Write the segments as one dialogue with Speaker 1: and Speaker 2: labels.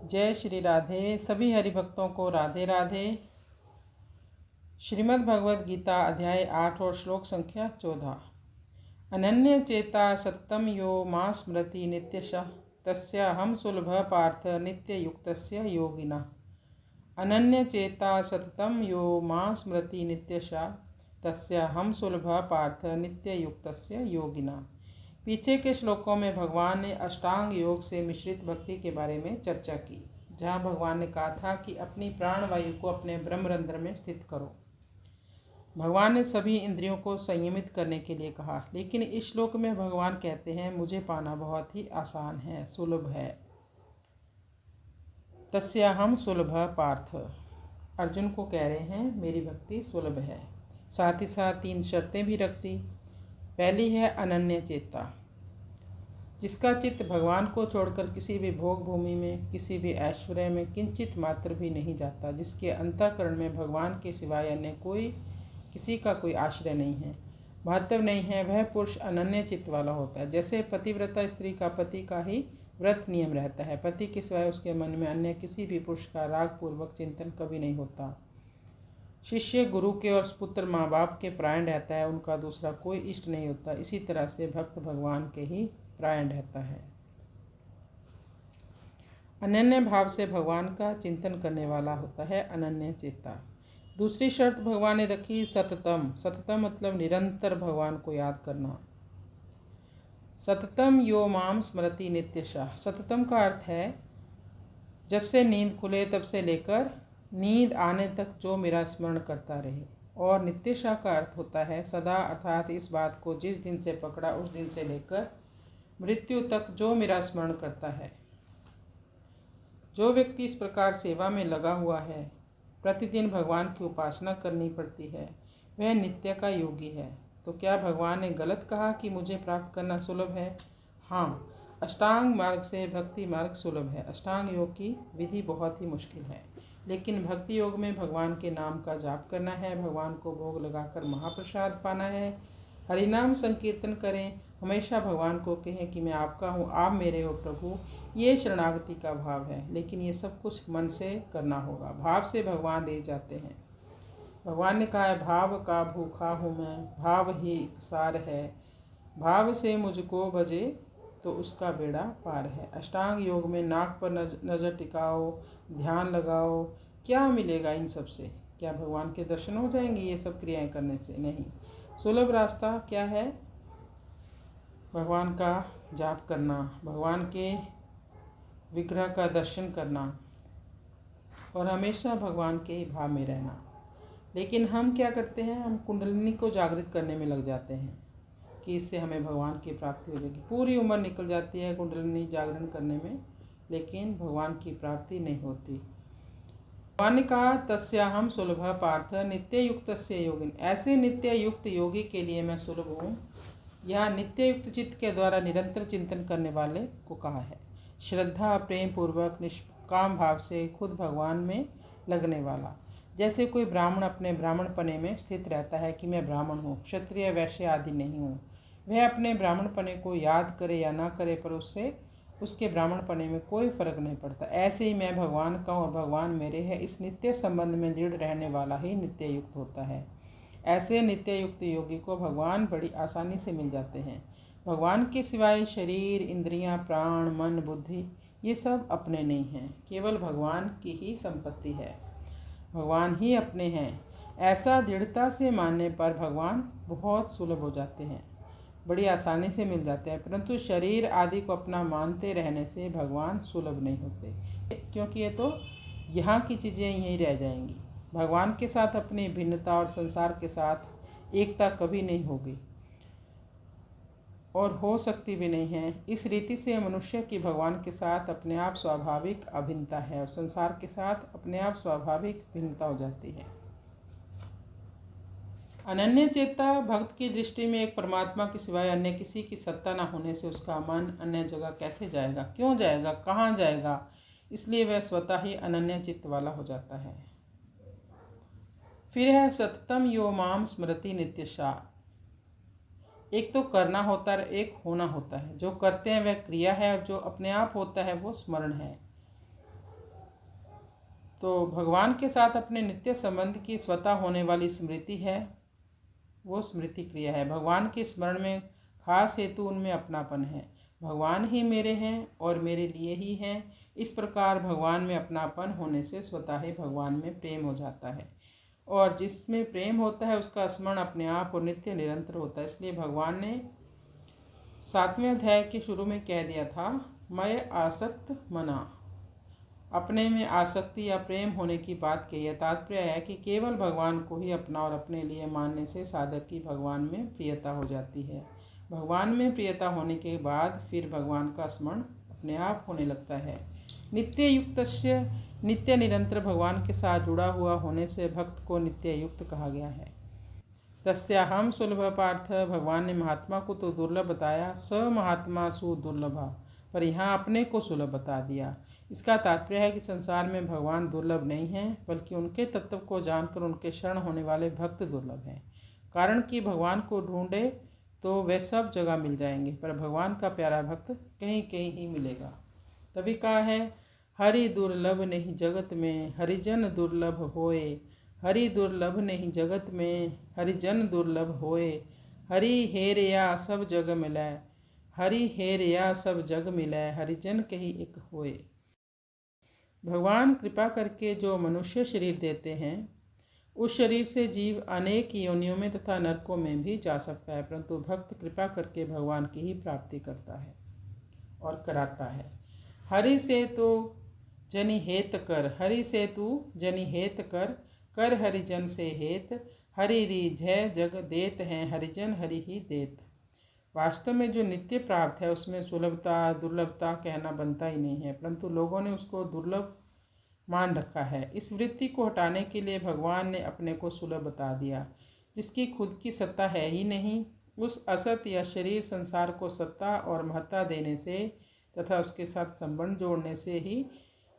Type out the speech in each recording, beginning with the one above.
Speaker 1: जय श्री राधे। सभी हरिभक्तों को राधे राधे। श्रीमद् भगवद गीता अध्याय 8 और श्लोक संख्या 14। अनन्य चेता सततम यो मां स्मृति नित्यशः तस्याहं सुलभ पार्थ नित्य युक्तस्य योगिना। अनन्य चेता सततम यो मां स्मृति नित्यशः तस्याहं सुलभ पार्थ नित्य युक्तस्य योगिना। पीछे के श्लोकों में भगवान ने अष्टांग योग से मिश्रित भक्ति के बारे में चर्चा की, जहाँ भगवान ने कहा था कि अपनी प्राणवायु को अपने ब्रह्मरंध्र में स्थित करो। भगवान ने सभी इंद्रियों को संयमित करने के लिए कहा, लेकिन इस श्लोक में भगवान कहते हैं मुझे पाना बहुत ही आसान है, सुलभ है। तस्याहं सुलभ पार्थ, अर्जुन को कह रहे हैं मेरी भक्ति सुलभ है। साथ ही साथ 3 शर्तें भी रख दी। पहली है अनन्य चेता, जिसका चित्त भगवान को छोड़कर किसी भी भोग भूमि में, किसी भी ऐश्वर्य में किंचित मात्र भी नहीं जाता, जिसके अंतःकरण में भगवान के सिवाय अन्य किसी का कोई आश्रय नहीं है, महत्व नहीं है, वह पुरुष अनन्य चित्त वाला होता है। जैसे पतिव्रता स्त्री का पति का ही व्रत नियम रहता है, पति के सिवाय उसके मन में अन्य किसी भी पुरुष का रागपूर्वक चिंतन कभी नहीं होता। शिष्य गुरु के और पुत्र माँ बाप के प्राण रहता है, उनका दूसरा कोई इष्ट नहीं होता। इसी तरह से भक्त भगवान के ही प्राण रहता है। अनन्य भाव से भगवान का चिंतन करने वाला होता है अनन्य चेता। दूसरी शर्त भगवान ने रखी सततम। सततम मतलब निरंतर भगवान को याद करना। सततम यो माम स्मृति नित्यशः। सततम का अर्थ है जब से नींद खुले तब से लेकर नींद आने तक जो मेरा स्मरण करता रहे। और नित्यशा का अर्थ होता है सदा, अर्थात इस बात को जिस दिन से पकड़ा उस दिन से लेकर मृत्यु तक जो मेरा स्मरण करता है। जो व्यक्ति इस प्रकार सेवा में लगा हुआ है, प्रतिदिन भगवान की उपासना करनी पड़ती है, वह नित्य का योगी है। तो क्या भगवान ने गलत कहा कि मुझे प्राप्त करना सुलभ है? हाँ, अष्टांग मार्ग से भक्ति मार्ग सुलभ है। अष्टांग योग की विधि बहुत ही मुश्किल है, लेकिन भक्ति योग में भगवान के नाम का जाप करना है, भगवान को भोग लगाकर महाप्रसाद पाना है, हरिनाम संकीर्तन करें, हमेशा भगवान को कहें कि मैं आपका हूँ, आप मेरे हो प्रभु। ये शरणागति का भाव है, लेकिन ये सब कुछ मन से करना होगा। भाव से भगवान ले जाते हैं। भगवान ने कहा है भाव का भूखा हूँ मैं, भाव ही सार है, भाव से मुझको भजे तो उसका बेड़ा पार है। अष्टांग योग में नाक पर नज़र टिकाओ, ध्यान लगाओ, क्या मिलेगा इन सब से? क्या भगवान के दर्शन हो जाएंगे ये सब क्रियाएं करने से? नहीं। सुलभ रास्ता क्या है? भगवान का जाप करना, भगवान के विग्रह का दर्शन करना और हमेशा भगवान के भाव में रहना। लेकिन हम क्या करते हैं, हम कुंडलिनी को जागृत करने में लग जाते हैं कि इससे हमें भगवान की प्राप्ति हो जाएगी। पूरी उम्र निकल जाती है कुंडलिनी जागरण करने में, लेकिन भगवान की प्राप्ति नहीं होती। भगवान ने कहा तस्याहं सुलभ पार्थ नित्य युक्तस्य योगिन। ऐसे नित्य युक्त योगी के लिए मैं सुलभ हूँ। यह नित्य युक्त चित्त के द्वारा निरंतर चिंतन करने वाले को कहा है। श्रद्धा प्रेम पूर्वक निष्काम भाव से खुद भगवान में लगने वाला। जैसे कोई ब्राह्मण अपने ब्राह्मणपने में स्थित रहता है कि मैं ब्राह्मण हूँ, क्षत्रिय वैश्य आदि नहीं हूँ। वह अपने ब्राह्मणपने को याद करे या ना करे, पर उसके ब्राह्मणपने में कोई फर्क नहीं पड़ता। ऐसे ही मैं भगवान का और भगवान मेरे है, इस नित्य संबंध में दृढ़ रहने वाला ही नित्य युक्त होता है। ऐसे नित्य युक्त योगी को भगवान बड़ी आसानी से मिल जाते हैं। भगवान के सिवाय शरीर, इंद्रियां, प्राण, मन, बुद्धि ये सब अपने नहीं हैं, केवल भगवान की ही संपत्ति है, भगवान ही अपने हैं। ऐसा दृढ़ता से मानने पर भगवान बहुत सुलभ हो जाते हैं, बड़ी आसानी से मिल जाते हैं। परंतु शरीर आदि को अपना मानते रहने से भगवान सुलभ नहीं होते, क्योंकि ये तो यहाँ की चीज़ें यहीं रह जाएंगी। भगवान के साथ अपनी भिन्नता और संसार के साथ एकता कभी नहीं होगी और हो सकती भी नहीं है। इस रीति से मनुष्य की भगवान के साथ अपने आप स्वाभाविक अभिन्नता है और संसार के साथ अपने आप स्वाभाविक भिन्नता हो जाती है। अनन्य चेता भक्त की दृष्टि में एक परमात्मा के सिवाय अन्य किसी की सत्ता न होने से उसका मन अन्य जगह कैसे जाएगा, क्यों जाएगा, कहाँ जाएगा? इसलिए वह स्वतः ही अनन्य चित्त वाला हो जाता है। फिर है सततम यो माम स्मृति नित्यशा। एक तो करना होता है, एक होना होता है। जो करते हैं वह क्रिया है और जो अपने आप होता है वो स्मरण है। तो भगवान के साथ अपने नित्य संबंध की स्वतः होने वाली स्मृति है, वो स्मृति क्रिया है। भगवान के स्मरण में खास हेतु उनमें अपनापन है। भगवान ही मेरे हैं और मेरे लिए ही हैं। इस प्रकार भगवान में अपनापन होने से स्वतः ही भगवान में प्रेम हो जाता है, और जिसमें प्रेम होता है उसका स्मरण अपने आप और नित्य निरंतर होता है। इसलिए भगवान ने 7वें अध्याय के शुरू में कह दिया था, मैं आसक्त मना। अपने में आसक्ति या प्रेम होने की बात कही है। तात्पर्य है कि केवल भगवान को ही अपना और अपने लिए मानने से साधक की भगवान में प्रियता हो जाती है। भगवान में प्रियता होने के बाद फिर भगवान का स्मरण अपने आप होने लगता है। नित्य युक्तस्य, नित्य निरंतर भगवान के साथ जुड़ा हुआ होने से भक्त को नित्य युक्त कहा गया है। तस्याहम सुलभ पार्थ, भगवान ने महात्मा को तो दुर्लभ बताया, स महात्मा सुदुर्लभा, पर यहाँ अपने को सुलभ बता दिया। इसका तात्पर्य है कि संसार में भगवान दुर्लभ नहीं हैं, बल्कि उनके तत्व को जानकर उनके शरण होने वाले भक्त दुर्लभ हैं। कारण कि भगवान को ढूंढे तो वे सब जगह मिल जाएंगे, पर भगवान का प्यारा भक्त कहीं कहीं ही मिलेगा। तभी कहा है, हरि दुर्लभ नहीं जगत में, हरिजन दुर्लभ होए। हरि दुर्लभ नहीं जगत में, हरिजन दुर्लभ होए। हरि हेरया सब जग मिलै, हरि हेरया सब जग मिलै, हरिजन कही एक होए। भगवान कृपा करके जो मनुष्य शरीर देते हैं, उस शरीर से जीव अनेक योनियों में तथा नरकों में भी जा सकता है, परंतु भक्त कृपा करके भगवान की ही प्राप्ति करता है और कराता है। हरि से तो जनि हेत कर, हरि से तू जनि हेत कर, कर हरिजन से हेत। हरि रिझै जग देत हैं, हरिजन हरि ही देत। वास्तव में जो नित्य प्राप्त है उसमें सुलभता दुर्लभता कहना बनता ही नहीं है, परंतु लोगों ने उसको दुर्लभ मान रखा है। इस वृत्ति को हटाने के लिए भगवान ने अपने को सुलभ बता दिया। जिसकी खुद की सत्ता है ही नहीं, उस असत या शरीर संसार को सत्ता और महत्ता देने से तथा उसके साथ संबंध जोड़ने से ही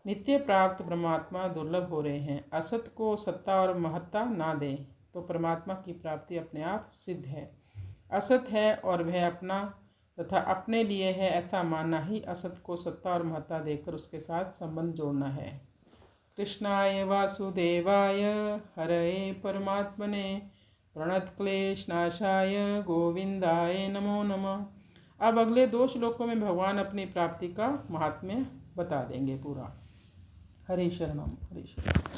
Speaker 1: नित्य प्राप्त परमात्मा दुर्लभ हो रहे हैं। असत को सत्ता और महत्ता ना दें तो परमात्मा की प्राप्ति अपने आप सिद्ध है। असत है और वह अपना तथा अपने लिए है ऐसा मानना ही असत को सत्ता और महत्ता देकर उसके साथ संबंध जोड़ना है। कृष्णाय वासुदेवाय हरये परमात्मने प्रणतक्लेशनाशाय गोविंदाय नमो नमः। अब अगले 2 श्लोकों में भगवान अपनी प्राप्ति का महात्म्य बता देंगे पूरा। हरे शरणम हरे शरणम।